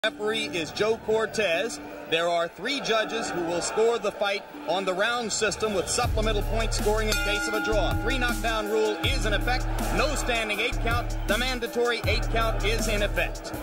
Referee is Joe Cortez. There are 3 judges who will score the fight on the round system with supplemental point scoring in case of a draw. 3 knockdown rule is in effect. No standing 8 count. The mandatory 8 count is in effect.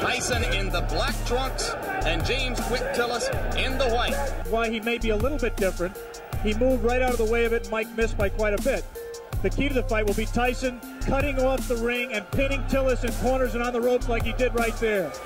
Tyson in the black trunks and James Quick Tillis in the white. Why he may be a little bit different. He moved right out of the way of it. Mike missed by quite a bit. The key to the fight will be Tyson cutting off the ring and pinning Tillis in corners and on the ropes like he did right there. See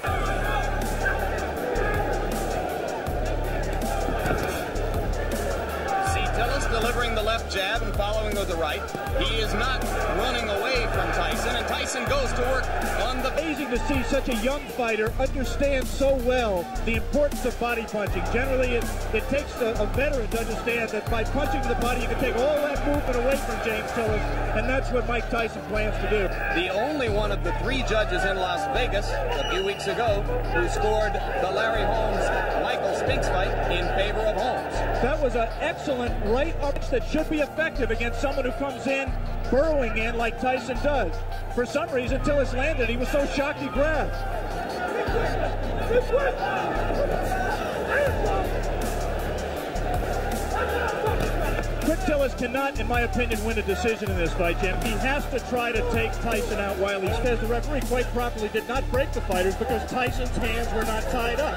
Tillis delivering the left jab and following with the right. He is not running away from Tyson, and Tyson goes to work on the... Amazing to see such a young fighter understand so well the importance of body punching. Generally, it takes a veteran to understand that by punching to the body, you can take all that movement away from James Tillis, and that's what Mike Tyson plans to do. The only one of the 3 judges in Las Vegas a few weeks ago who scored the Larry Holmes-Michael Spinks fight in favor of Holmes. That was an excellent right arch that should be effective against someone who comes in burrowing in like Tyson does. For some reason, Tillis landed. He was so shocked he grabbed. Quick Tillis cannot, in my opinion, win a decision in this fight, Jim. He has to try to take Tyson out while he stays. The referee quite properly did not break the fighters because Tyson's hands were not tied up.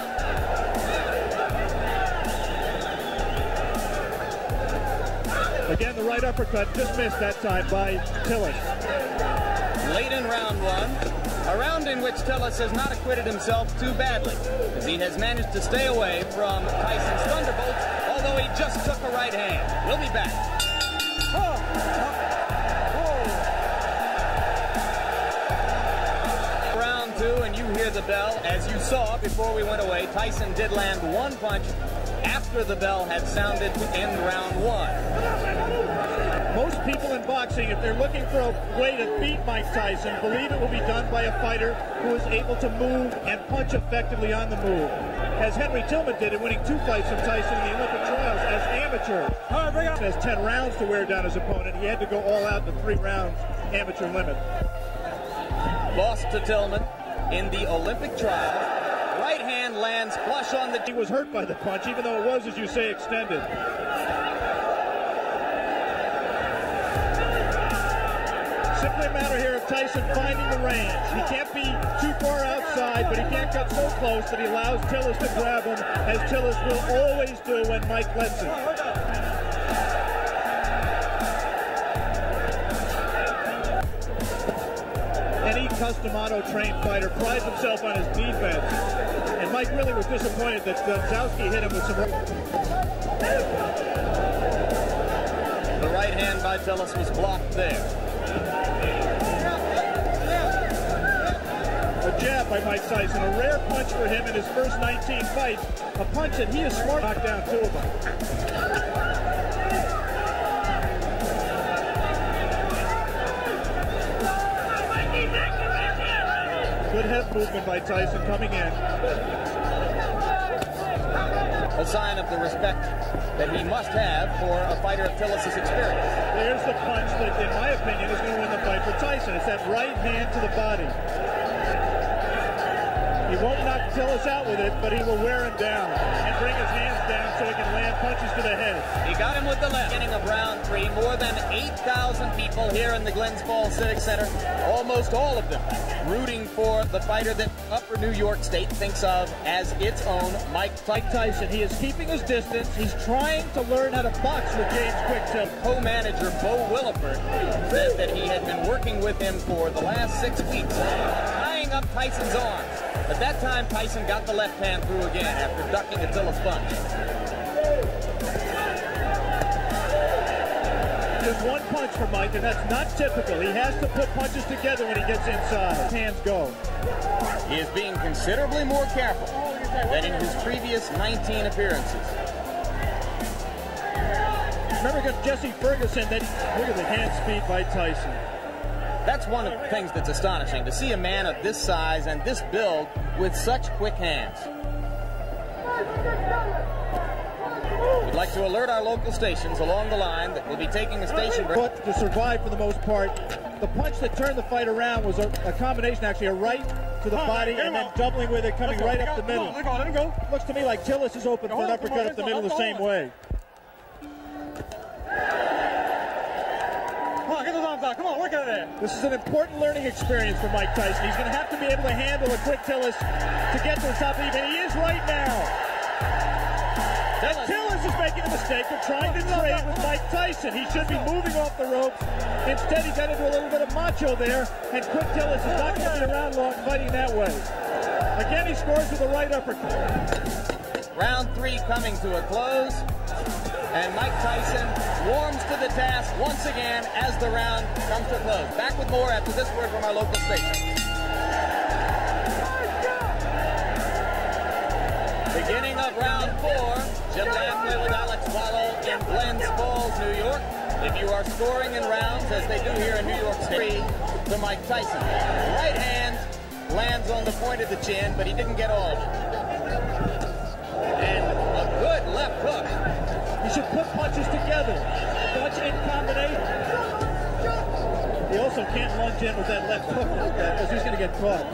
Again, the right uppercut just missed that time by Tillis. Late in round 1, a round in which Tillis has not acquitted himself too badly, as he has managed to stay away from Tyson's thunderbolts, although he just took a right hand. We'll be back. Round 2, and you hear the bell. As you saw before we went away, Tyson did land 1 punch after the bell had sounded to end round 1. Most people in boxing, if they're looking for a way to beat Mike Tyson, believe it will be done by a fighter who is able to move and punch effectively on the move, as Henry Tillman did in winning 2 fights from Tyson in the Olympic trials as amateur. He has 10 rounds to wear down his opponent. He had to go all out in the 3 rounds amateur limit. Lost to Tillman in the Olympic trials. Right hand lands flush on the... He was hurt by the punch, even though it was, as you say, extended. Simply a matter here of Tyson finding the range. He can't be too far outside, but he can't cut so close that he allows Tillis to grab him, as Tillis will always do when Mike lets him. Any custom auto-trained fighter prides himself on his defense, and Mike really was disappointed that Zowski hit him with some... The right hand by Tillis was blocked there. A jab by Mike Tyson, a rare punch for him in his first 19 fights, a punch that he is smart to knock down 2 of them. Good head movement by Tyson coming in. A sign of the respect that he must have for a fighter of Tillis' experience. There's the punch that, in my opinion, is going to win the fight for Tyson. It's that right hand to the body. He won't knock Tillis out with it, but he will wear him down and bring his hands down so he can land punches to the head. He got him with the left. Beginning of round 3, more than 8,000 people here in the Glens Falls Civic Center, almost all of them rooting for the fighter that Upper New York State thinks of as its own, Mike Tyson. He is keeping his distance. He's trying to learn how to box with James Quick Tillis. Co-manager Bo Williford said that he had been working with him for the last 6 weeks, tying up Tyson's arms. But that time, Tyson got the left hand through again after ducking a Tillis punch. Just 1 punch for Mike, and that's not typical. He has to put punches together when he gets inside. Hands go. He is being considerably more careful than in his previous 19 appearances. Remember against Jesse Ferguson, look at the hand speed by Tyson. That's one of the things that's astonishing, to see a man of this size and this build with such quick hands. We'd like to alert our local stations along the line that we'll be taking a station break. But to survive for the most part, the punch that turned the fight around was a combination, actually, a right to to the body and then doubling with it, coming right up the middle. Let him go. Looks to me like Tillis is open for an uppercut up the middle the same way. Come on, get those arms out. Come on, work out of there. This is an important learning experience for Mike Tyson. He's going to have to be able to handle a quick Tillis to get to the top of the and he is right now. Tillis is making a mistake of trying to trade with Mike Tyson. He should be moving off the ropes. Instead, he got into a little bit of macho there, and quick Tillis is not going to be around long fighting that way. Again, he scores with a right uppercut. Round 3 coming to a close, and Mike Tyson warms to the task once again as the round comes to a close. Back with more after this word from our local station. Beginning of round 4, Jim Lampley with Alex Wallow in Glens Falls, New York. If you are scoring in rounds, as they do here in New York City, to Mike Tyson. Right hand lands on the point of the chin, but he didn't get all of it. And a good left hook. He should put punches together. Punch in combination. He also can't lunge in with that left hook like that, because he's going to get caught.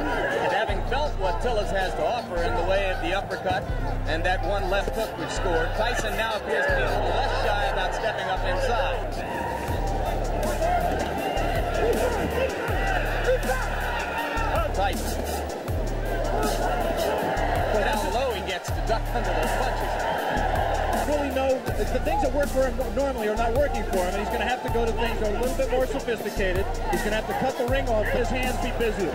And having felt what Tillis has to offer in the way of the uppercut and that one left hook which scored, Tyson now appears to be a little less shy about stepping up inside. Tyson. But how low he gets to duck under those punches. Really know the things that work for him normally are not working for him, and he's going to have to go to things that are a little bit more sophisticated. He's going to have to cut the ring off, his hands be busier.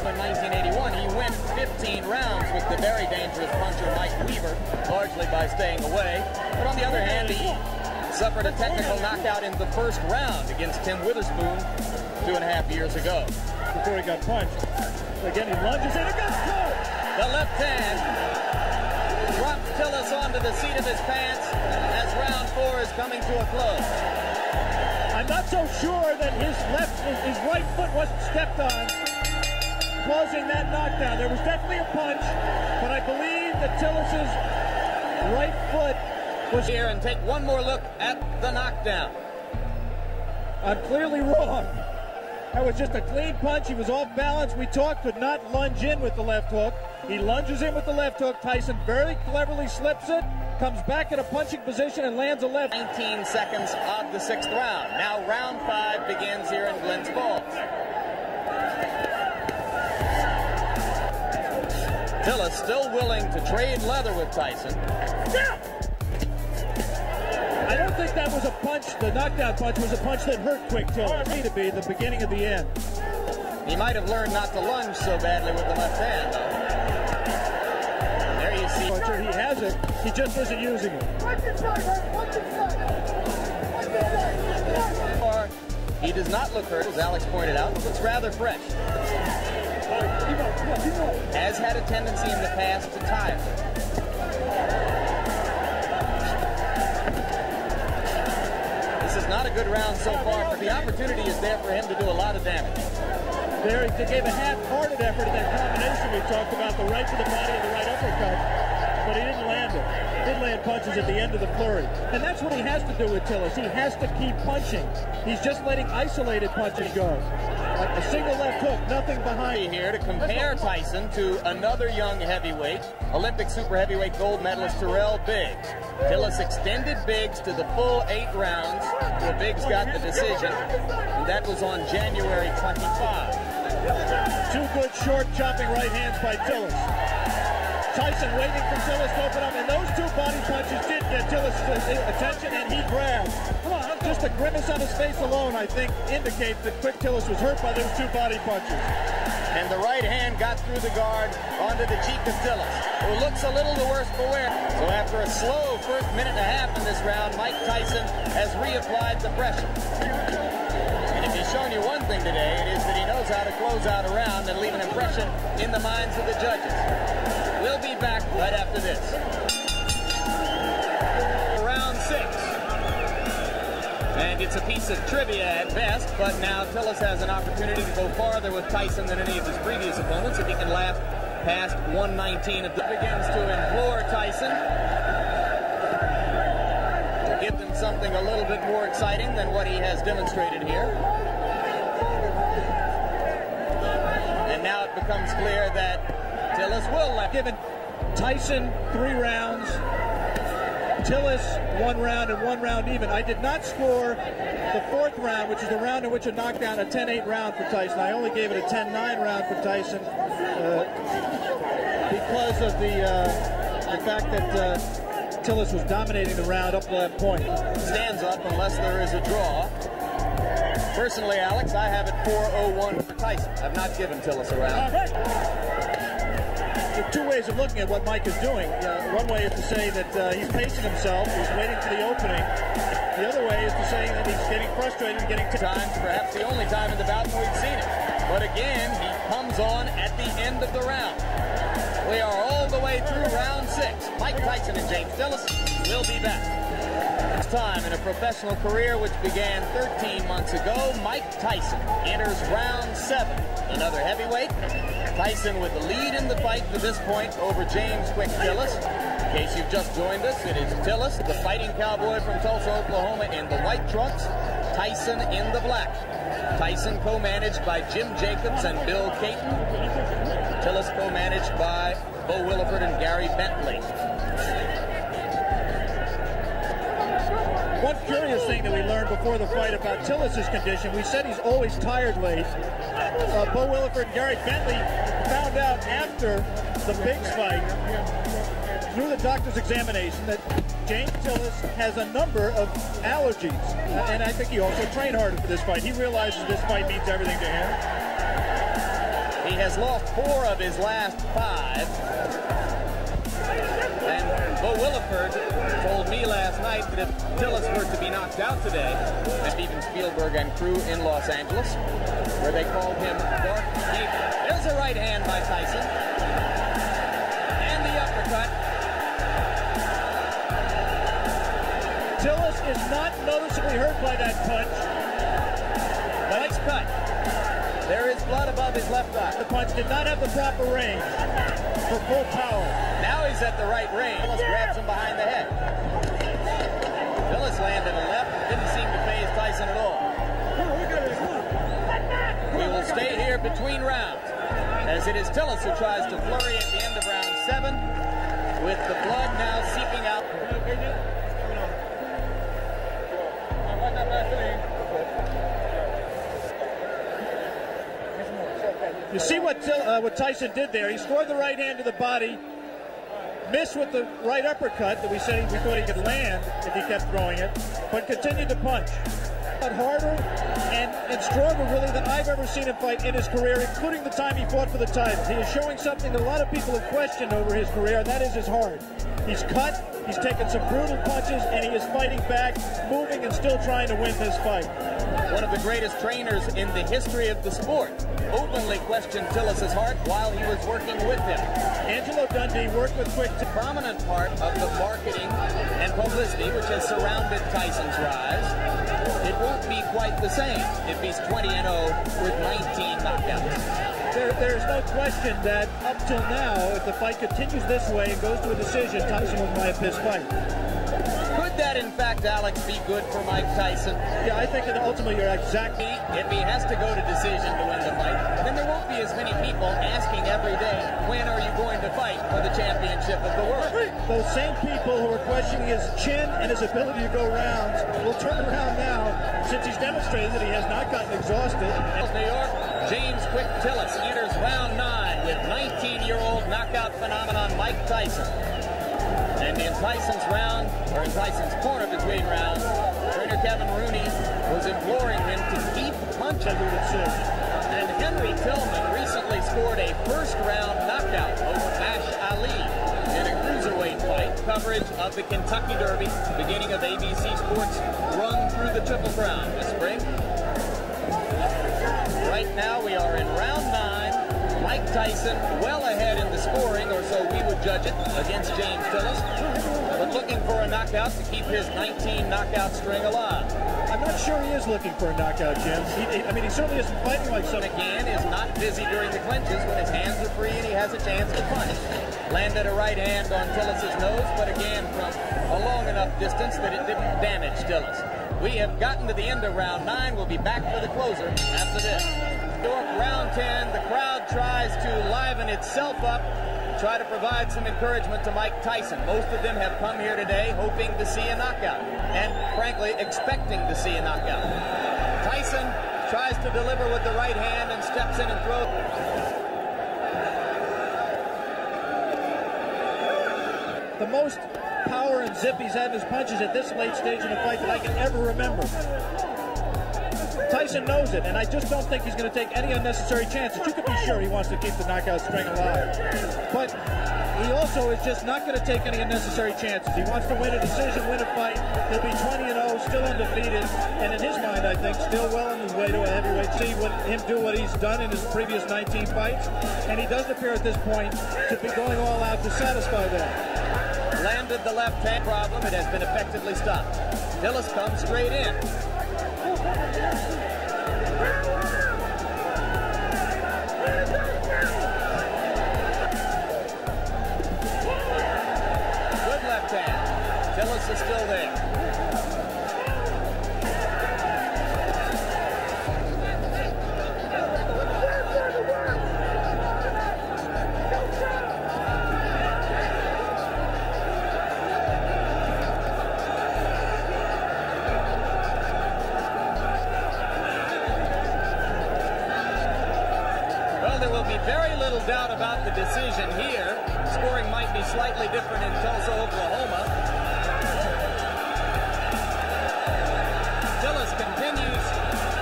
In 1981, he went 15 rounds with the very dangerous puncher Mike Weaver, largely by staying away. But on the other hand, he suffered a technical knockout in the first round against Tim Witherspoon 2.5 years ago. Before he got punched. Again, he lunges in against Tillis. The left hand dropped Tillis onto the seat of his pants as round 4 is coming to a close. I'm not so sure that his right foot wasn't stepped on, causing that knockdown. There was definitely a punch, but I believe that Tillis's right foot was here. And take one more look at the knockdown. I'm clearly wrong. That was just a clean punch. He was off balance. We talked, could not lunge in with the left hook. He lunges in with the left hook. Tyson very cleverly slips it, comes back in a punching position and lands a left. 19 seconds of the 6th round. Now round 5 begins here in Glens Falls. Tillis still willing to trade leather with Tyson. I don't think that was a punch. The knockdown punch was a punch that hurt quick Tillis. It to be the beginning of the end. He might have learned not to lunge so badly with the left hand, though. There you see. He has it. He just isn't using it. He does not look hurt, as Alex pointed out. Looks rather fresh. Has had a tendency in the past to tire. This is not a good round so far, but the opportunity is there for him to do a lot of damage. There, he gave a half-hearted effort in that combination we talked about, the right to the body and the right uppercut, but he didn't land it. He did land punches at the end of the flurry. And that's what he has to do with Tillis. He has to keep punching. He's just letting isolated punches go. Like a single left hook, nothing behind. Here to compare Tyson to another young heavyweight, Olympic super heavyweight gold medalist Terrell Biggs. Tillis extended Biggs to the full 8 rounds, where Biggs got the decision, and that was on January 25. 2 good short chopping right hands by Tillis. Tyson waiting for Tillis to open up, and those 2 body punches did get Tillis' attention, and he grabbed. Just the grimace on his face alone, I think, indicates that Quick Tillis was hurt by those 2 body punches. And the right hand got through the guard onto the cheek of Tillis, who looks a little the worse for wear. So after a slow first minute and a half in this round, Mike Tyson has reapplied the pressure. And if he's shown you one thing today, it is that he knows how to close out a round and leave an impression in the minds of the judges. We'll be back right after this. Round 6. And it's a piece of trivia at best, but now Tillis has an opportunity to go farther with Tyson than any of his previous opponents if he can last past 119. It begins to implore Tyson to give them something a little bit more exciting than what he has demonstrated here. And becomes clear that Tillis will let. Given Tyson 3 rounds, Tillis 1 round and 1 round even. I did not score the 4th round, which is the round in which a knockdown, a 10-8 round for Tyson. I only gave it a 10-9 round for Tyson because of the fact that Tillis was dominating the round up to that point. Stands up unless there is a draw. Personally, Alex, I have it 4-0-1 for Tyson. I've not given Tillis a round. There are 2 ways of looking at what Mike is doing. One way is to say that he's pacing himself, he's waiting for the opening. The other way is to say that he's getting frustrated and getting times, perhaps the only time in the bout we've seen it. But again, he comes on at the end of the round. We are all the way through round 6. Mike Tyson and James Tillis will be back. This time in a professional career which began 13 months ago, Mike Tyson enters round 7. Another heavyweight. Tyson with the lead in the fight to this point over James Quick Tillis. In case you've just joined us, it is Tillis, the fighting cowboy from Tulsa, Oklahoma, in the white trunks. Tyson in the black. Tyson co-managed by Jim Jacobs and Bill Caton. Tillis co-managed by Bo Williford and Gary Bentley. One curious thing that we learned before the fight about Tillis' condition, we said he's always tired late. Bo Williford and Gary Bentley found out after the Biggs fight, through the doctor's examination, that James Tillis has a number of allergies. And I think he also trained harder for this fight. He realizes this fight means everything to him. He has lost 4 of his last 5. And Bo Williford told me last night that if Tillis were to be knocked out today, and Steven Spielberg and crew in Los Angeles, where they called him Dark Evil. There's a right hand by Tyson. And the uppercut. Tillis is not noticeably hurt by that punch. Nice cut. There is blood above his left eye. The punch did not have the proper range for full power. Now he's at the right range. Tillis grabs him behind the head. Tillis landed a left. Didn't seem to faze Tyson at all. We will stay here between rounds, as it is Tillis who tries to flurry at the end of round 7, with the blood now seeping out. You see what Tyson did there. He scored the right hand to the body, missed with the right uppercut that we thought he could land if he kept throwing it, but continued to punch. Harder and stronger, really, than I've ever seen him fight in his career, including the time he fought for the title. He is showing something that a lot of people have questioned over his career, and that is his heart. He's cut, he's taken some brutal punches, and he is fighting back, moving and still trying to win this fight. One of the greatest trainers in the history of the sport openly questioned Tillis' heart while he was working with him. Angelo Dundee worked with Quick. A prominent part of the marketing and publicity which has surrounded Tyson's rise. It won't be quite the same if he's 20-0 with 19 knockouts. There's no question that up till now, if the fight continues this way and goes to a decision, Tyson will buy a piss fight. Could that, in fact, Alex, be good for Mike Tyson? Yeah, I think that ultimately you're exactly. If he has to go to decision to win the fight, then there won't be as many people asking every day, when are you going to fight for the championship of the world? Those same people who are questioning his chin and his ability to go rounds will turn around now, since he's demonstrated that he has not gotten exhausted. New York, James Quick Tillis enters round 9 with 19-year-old knockout phenomenon Mike Tyson. And in Tyson's round, or in Tyson's corner between rounds, trainer Kevin Rooney was imploring him to keep punching. And Henry Tillman recently scored a first-round knockout over Mash Ali in a cruiserweight fight. Coverage of the Kentucky Derby, beginning of ABC Sports, run through the Triple Crown this spring. Right now we are in round 9. Mike Tyson well ahead in the scoring, or so we would judge it, against James Tillis, but looking for a knockout to keep his 19 knockout string alive. I'm not sure he is looking for a knockout, Jim. I mean, he certainly isn't fighting like something. Again, is not busy during the clinches when his hands are free and he has a chance to punch. Landed a right hand on Tillis' nose, but again from a long enough distance that it didn't damage Tillis. We have gotten to the end of round 9. We'll be back for the closer after this. York, round 10, the crowd tries to liven itself up, try to provide some encouragement to Mike Tyson. Most of them have come here today hoping to see a knockout and, frankly, expecting to see a knockout. Tyson tries to deliver with the right hand and steps in and throws. The most power and zip he's had in his punches at this late stage in a fight that I can ever remember. Tyson knows it, and I just don't think he's going to take any unnecessary chances. You can be sure he wants to keep the knockout string alive. But he also is just not going to take any unnecessary chances. He wants to win a decision, win a fight. He'll be 20-0, still undefeated, and in his mind, I think, still well on his way to a heavyweight. See him do what he's done in his previous 19 fights, and he doesn't appear at this point to be going all out to satisfy that. Landed the left hand problem. It has been effectively stopped. Tillis comes straight in. Good left hand. Tillis is still there. There will be very little doubt about the decision here. Scoring might be slightly different in Tulsa, Oklahoma. Tillis continues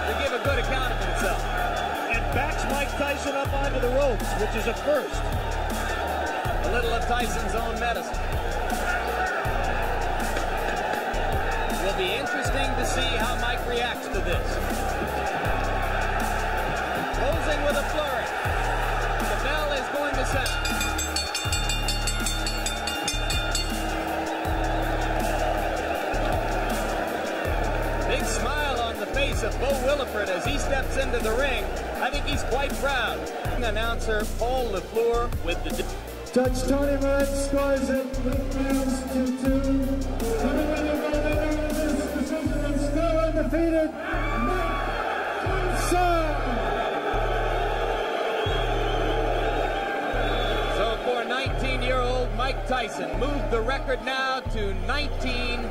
to give a good account of himself. And backs Mike Tyson up onto the ropes, which is a first. A little of Tyson's own medicine. It will be interesting to see how Mike reacts to this. Closing with a flurry. The bell is going to sound. Big smile on the face of Bo Williford as he steps into the ring. I think he's quite proud. Announcer Paul LaFleur with the... Judge Tony Mudd scores it with rounds 2-2. Still undefeated, Mike Tyson. So for 19-year-old Mike Tyson, moved the record now to 19